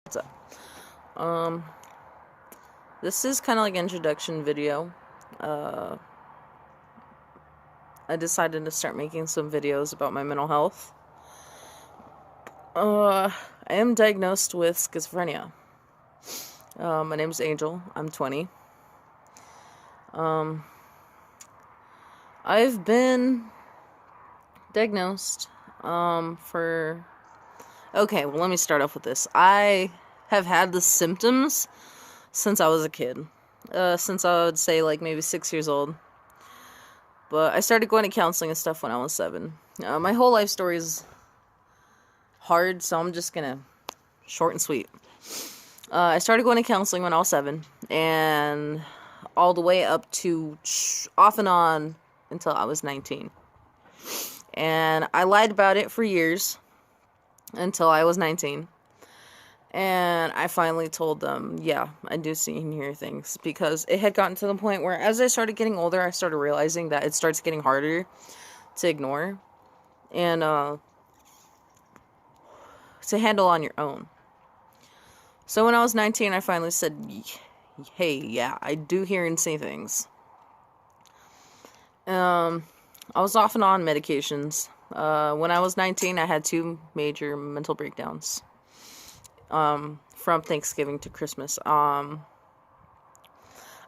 What's up? This is kind of like an introduction video. I decided to start making some videos about my mental health. I am diagnosed with schizophrenia. My name's Angel. I'm 20. I've been diagnosed for... Okay, well, let me start off with this. I have had the symptoms since I was a kid. Since I would say, like, maybe 6 years old. But I started going to counseling and stuff when I was 7. My whole life story is hard, so I'm just gonna short and sweet. I started going to counseling when I was 7, and all the way up to off and on until I was 19. And I lied about it for years until I was 19. And I finally told them, yeah, I do see and hear things. Because it had gotten to the point where as I started getting older, I started realizing that it starts getting harder to ignore. And to handle on your own. So when I was 19, I finally said, hey, yeah, I do hear and see things. I was off and on medications. When I was 19, I had 2 major mental breakdowns. From Thanksgiving to Christmas. I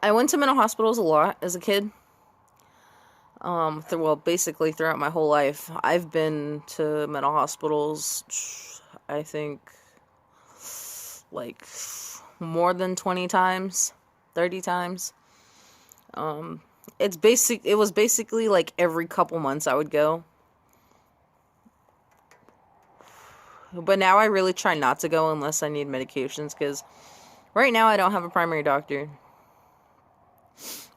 went to mental hospitals a lot as a kid. Basically throughout my whole life, I've been to mental hospitals, I think, like, more than 20 times, 30 times. It was basically like every couple months I would go. But now I really try not to go unless I need medications, because right now I don't have a primary doctor.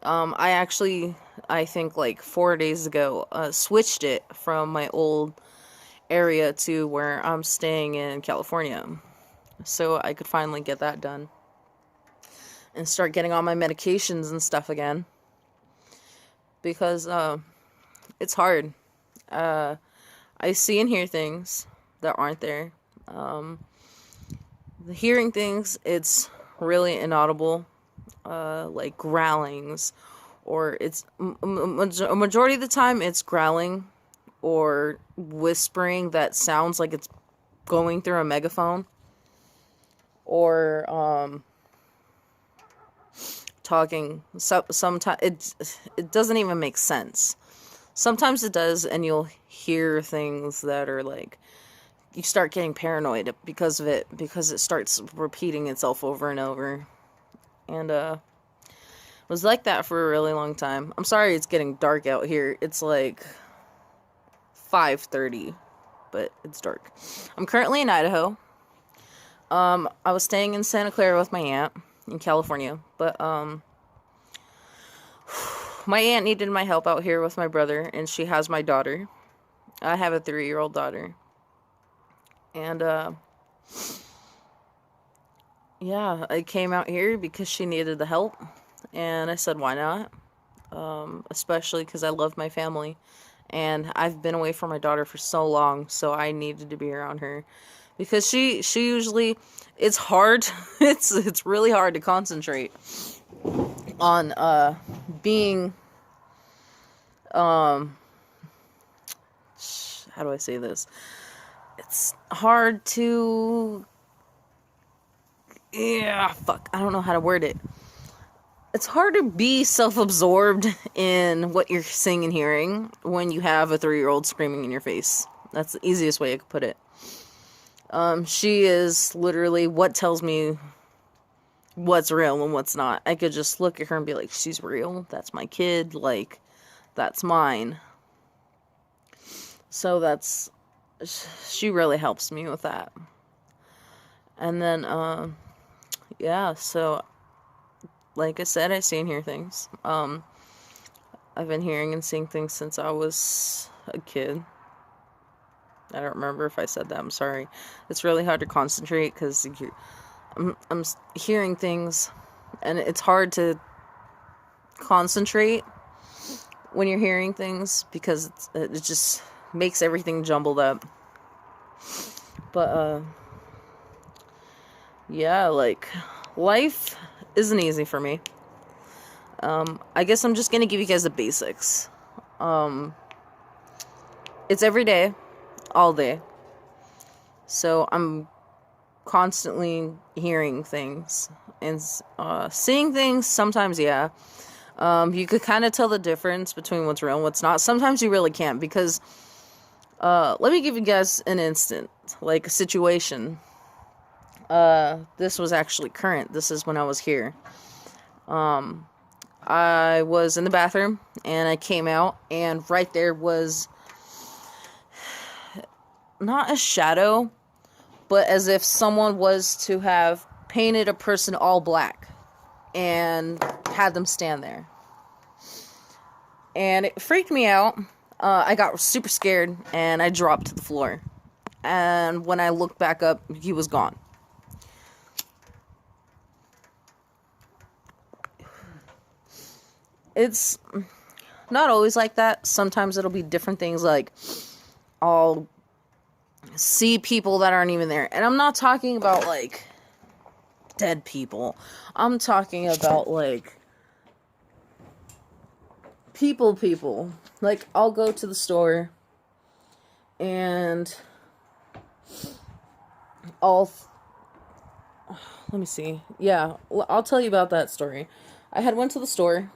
I think like 4 days ago, switched it from my old area to where I'm staying in California. So I could finally get that done. And start getting all my medications and stuff again. Because, it's hard. I see and hear things that aren't there. The hearing things, it's really inaudible, like growlings, or it's a majority of the time it's growling or whispering that sounds like it's going through a megaphone, or talking. Sometimes it doesn't even make sense. Sometimes it does, and you'll hear things that are like, you start getting paranoid because of it, because it starts repeating itself over and over. And it was like that for a really long time. I'm sorry it's getting dark out here. It's like 5:30, but it's dark. I'm currently in Idaho. I was staying in Santa Clara with my aunt in California, but my aunt needed my help out here with my brother, and she has my daughter. I have a 3-year-old daughter. And, yeah, I came out here because she needed the help, and I said, why not? Especially because I love my family, and I've been away from my daughter for so long, so I needed to be around her, because she usually, it's hard, it's really hard to concentrate on, being, how do I say this? It's hard to... I don't know how to word it. It's hard to be self-absorbed in what you're seeing and hearing when you have a 3-year-old screaming in your face. That's the easiest way I could put it. She is literally what tells me what's real and what's not. I could just look at her and be like, she's real. That's my kid. Like, that's mine. So she really helps me with that. And then, yeah, so, like I said, I see and hear things. I've been hearing and seeing things since I was a kid. I don't remember if I said that, I'm sorry. It's really hard to concentrate, because I'm hearing things, and it's hard to concentrate when you're hearing things, because it just makes everything jumbled up. But, Yeah, like, life isn't easy for me. I guess I'm just gonna give you guys the basics. Um, it's every day, all day. So I'm constantly hearing things and seeing things. Sometimes, yeah. You could kind of tell the difference between what's real and what's not. Sometimes you really can't, because let me give you guys an instant, like a situation. This was actually current. This is when I was here. I was in the bathroom and I came out, and right there was not a shadow, but as if someone was to have painted a person all black and had them stand there. And it freaked me out. I got super scared and I dropped to the floor. And when I looked back up, he was gone. It's not always like that. Sometimes it'll be different things, like I'll see people that aren't even there. And I'm not talking about, like, dead people. I'm talking about, like, people. Like, I'll go to the store and let me see. Yeah, I'll tell you about that story. I had went to the store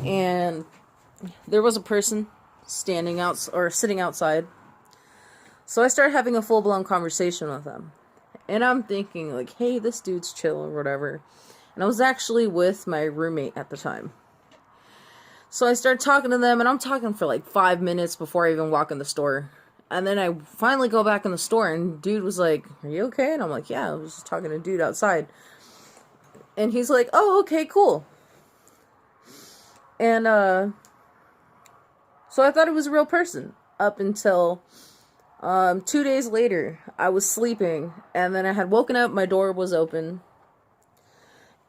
and there was a person standing out or sitting outside. So I started having a full-blown conversation with them. And I'm thinking, like, hey, this dude's chill or whatever. And I was actually with my roommate at the time. So I started talking to them, and I'm talking for like 5 minutes before I even walk in the store. And then I finally go back in the store, and dude was like, are you okay? And I'm like, yeah, I was just talking to a dude outside. And he's like, oh, okay, cool. And, so I thought it was a real person up until 2 days later. I was sleeping, and then I had woken up, my door was open,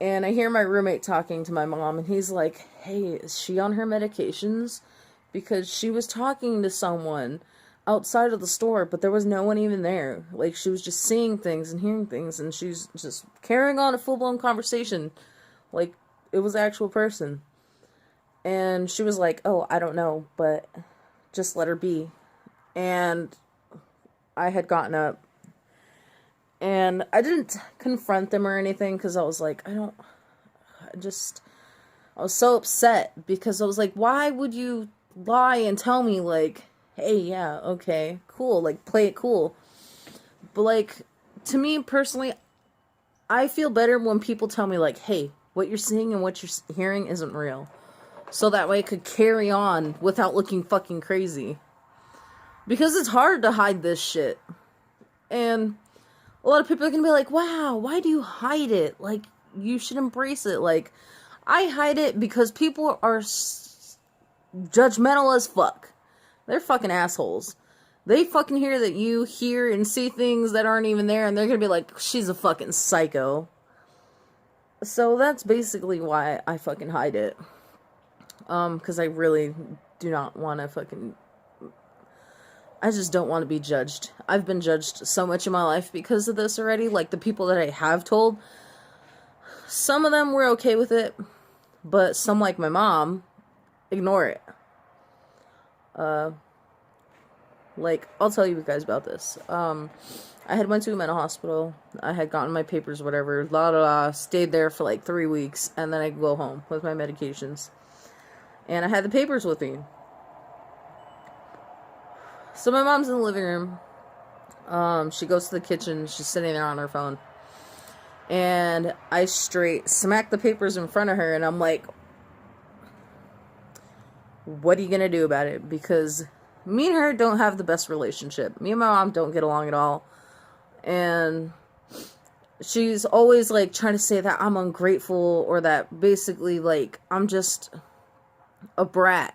and I hear my roommate talking to my mom, and he's like, hey, is she on her medications? Because she was talking to someone outside of the store, but there was no one even there. Like, she was just seeing things and hearing things, and she's just carrying on a full-blown conversation like it was an actual person. And she was like, oh, I don't know, but just let her be. And I had gotten up, and I didn't confront them or anything, because I was like, I was so upset, because I was like, why would you lie and tell me, like, hey, yeah, okay, cool, like, play it cool. But, like, to me, personally, I feel better when people tell me, like, hey, what you're seeing and what you're hearing isn't real. So that way I could carry on without looking fucking crazy. Because it's hard to hide this shit. And a lot of people are gonna be like, wow, why do you hide it? Like, you should embrace it. Like, I hide it because people are judgmental as fuck. They're fucking assholes. They fucking hear that you hear and see things that aren't even there, and they're gonna be like, she's a fucking psycho. So that's basically why I fucking hide it. Because I really do not want to fucking... I just don't want to be judged. I've been judged so much in my life because of this already. Like, the people that I have told, some of them were okay with it, but some, like my mom, ignore it. Like, I'll tell you guys about this. I had went to a mental hospital. I had gotten my papers, whatever, stayed there for like 3 weeks, and then I go home with my medications. And I had the papers with me. So my mom's in the living room. She goes to the kitchen. She's sitting there on her phone. And I straight smack the papers in front of her, and I'm like, what are you going to do about it? Because me and her don't have the best relationship. Me and my mom don't get along at all. And she's always, like, trying to say that I'm ungrateful, or that basically, like, I'm just a brat.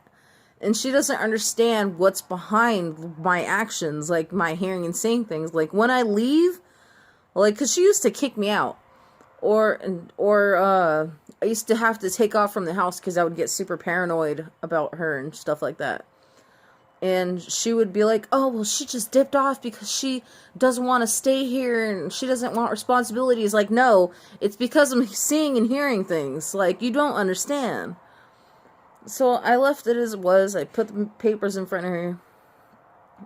And she doesn't understand what's behind my actions, like my hearing and seeing things. Like, when I leave, like, because she used to kick me out. Or I used to have to take off from the house because I would get super paranoid about her and stuff like that. And she would be like, oh, well, she just dipped off because she doesn't want to stay here and she doesn't want responsibilities. Like, no, it's because I'm seeing and hearing things. Like, you don't understand. So I left it as it was. I put the papers in front of her.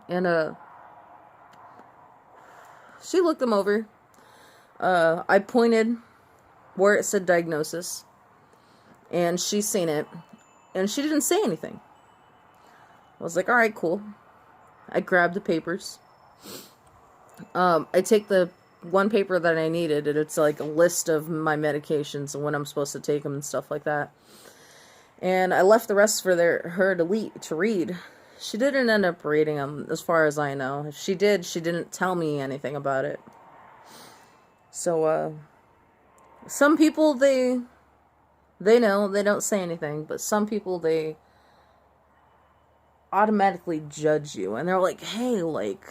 And, she looked them over. I pointed where it said diagnosis. And she seen it. And she didn't say anything. I was like, alright, cool. I grabbed the papers. I take the one paper that I needed, and it's like a list of my medications and when I'm supposed to take them and stuff like that. And I left the rest for her to read. She didn't end up reading them, as far as I know. If she did, she didn't tell me anything about it. So, some people, they know, they don't say anything, but some people, they automatically judge you, and they're like, hey, like,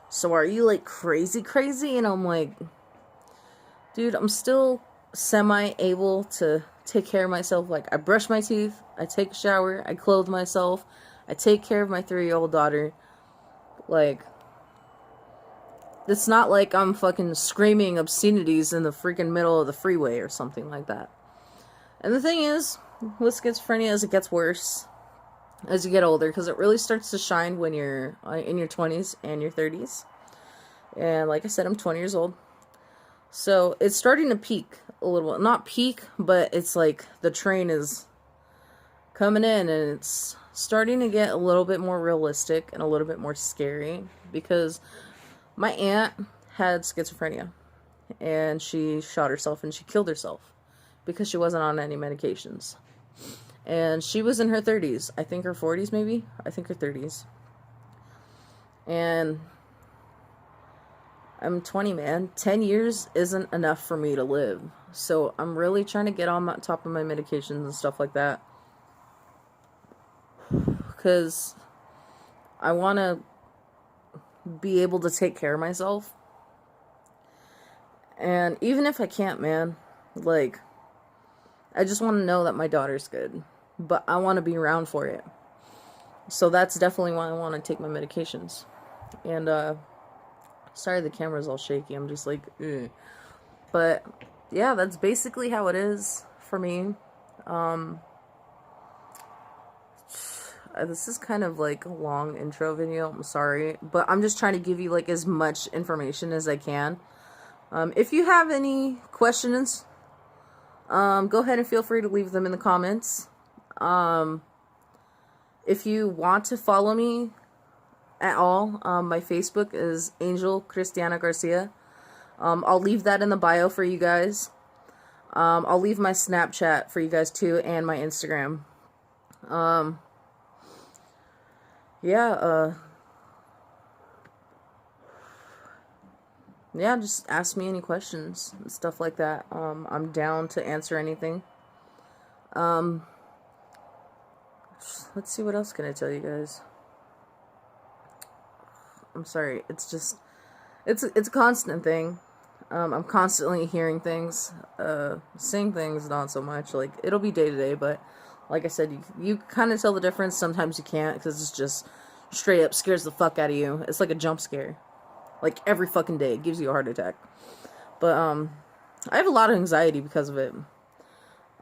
so are you, like, crazy? And I'm like, dude, I'm still semi-able to take care of myself. Like, I brush my teeth, I take a shower, I clothe myself, I take care of my 3-year-old daughter. Like, it's not like I'm fucking screaming obscenities in the freaking middle of the freeway or something like that. And the thing is, with schizophrenia, as it gets worse, as you get older, because it really starts to shine when you're in your 20s and your 30s. And like I said, I'm 20 years old. So it's starting to peak a little. Not peak, but it's like the train is coming in and it's starting to get a little bit more realistic and a little bit more scary. Because my aunt had schizophrenia. And she shot herself and she killed herself. Because she wasn't on any medications. And she was in her 30s. I think her 40s, maybe? I think her 30s. And I'm 20, man. 10 years isn't enough for me to live. So I'm really trying to get on top of my medications and stuff like that. Because I want to be able to take care of myself. And even if I can't, man, like, I just want to know that my daughter's good. But I want to be around for it. So that's definitely why I want to take my medications. And, sorry the camera's all shaky. I'm just like, ugh. But, yeah, that's basically how it is for me. This is kind of like a long intro video. I'm sorry. But I'm just trying to give you, like, as much information as I can. If you have any questions, go ahead and feel free to leave them in the comments. If you want to follow me at all, my Facebook is Angel Cristiana Garcia. I'll leave that in the bio for you guys. I'll leave my Snapchat for you guys too, and my Instagram. Yeah, just ask me any questions and stuff like that. I'm down to answer anything. Let's see, what else can I tell you guys? I'm sorry, it's just, it's a constant thing. I'm constantly hearing things, seeing things, not so much. Like, it'll be day to day, but like I said, you kind of tell the difference. Sometimes you can't, because it's just straight up scares the fuck out of you. It's like a jump scare. Like, every fucking day, it gives you a heart attack. But, I have a lot of anxiety because of it.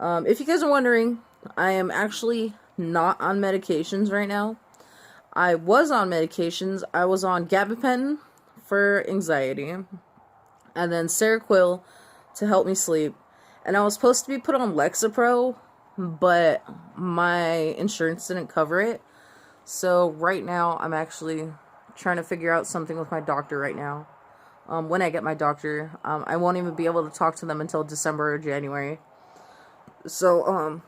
If you guys are wondering, I am actually not on medications right now. I was on medications. I was on gabapentin for anxiety, and then Seroquel to help me sleep. And I was supposed to be put on Lexapro, but my insurance didn't cover it. So right now, I'm actually trying to figure out something with my doctor right now. When I get my doctor, I won't even be able to talk to them until December or January. So,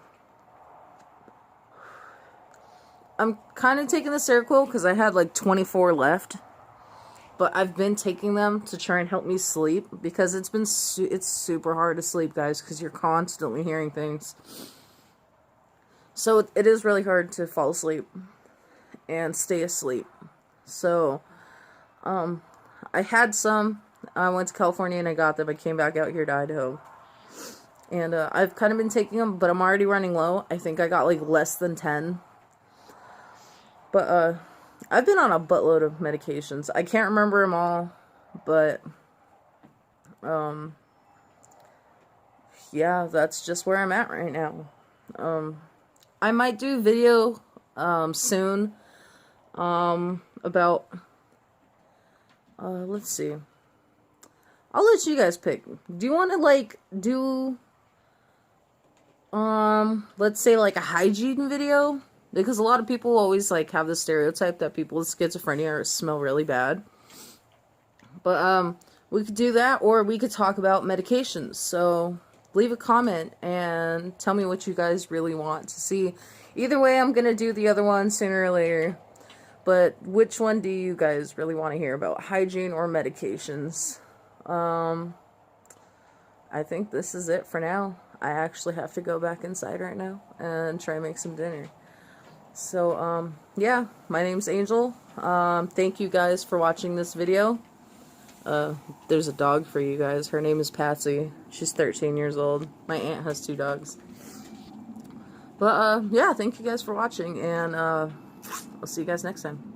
I'm kind of taking the Seroquel because I had like 24 left. But I've been taking them to try and help me sleep, because it's super hard to sleep, guys, because you're constantly hearing things. So it is really hard to fall asleep and stay asleep. So, I had some. I went to California and I got them. I came back out here to Idaho. And I've kind of been taking them, but I'm already running low. I think I got like less than 10. But I've been on a buttload of medications. I can't remember them all, but yeah, that's just where I'm at right now. I might do a video soon about let's see. I'll let you guys pick. Do you want to like do let's say like a hygiene video? Because a lot of people always like have the stereotype that people with schizophrenia smell really bad. But we could do that, or we could talk about medications. So leave a comment and tell me what you guys really want to see. Either way, I'm gonna do the other one sooner or later. But which one do you guys really want to hear about? Hygiene or medications? I think this is it for now. I actually have to go back inside right now and try and make some dinner. So, yeah, my name's Angel. Thank you guys for watching this video. There's a dog for you guys. Her name is Patsy. She's 13 years old. My aunt has 2 dogs. But, yeah, thank you guys for watching, and, I'll see you guys next time.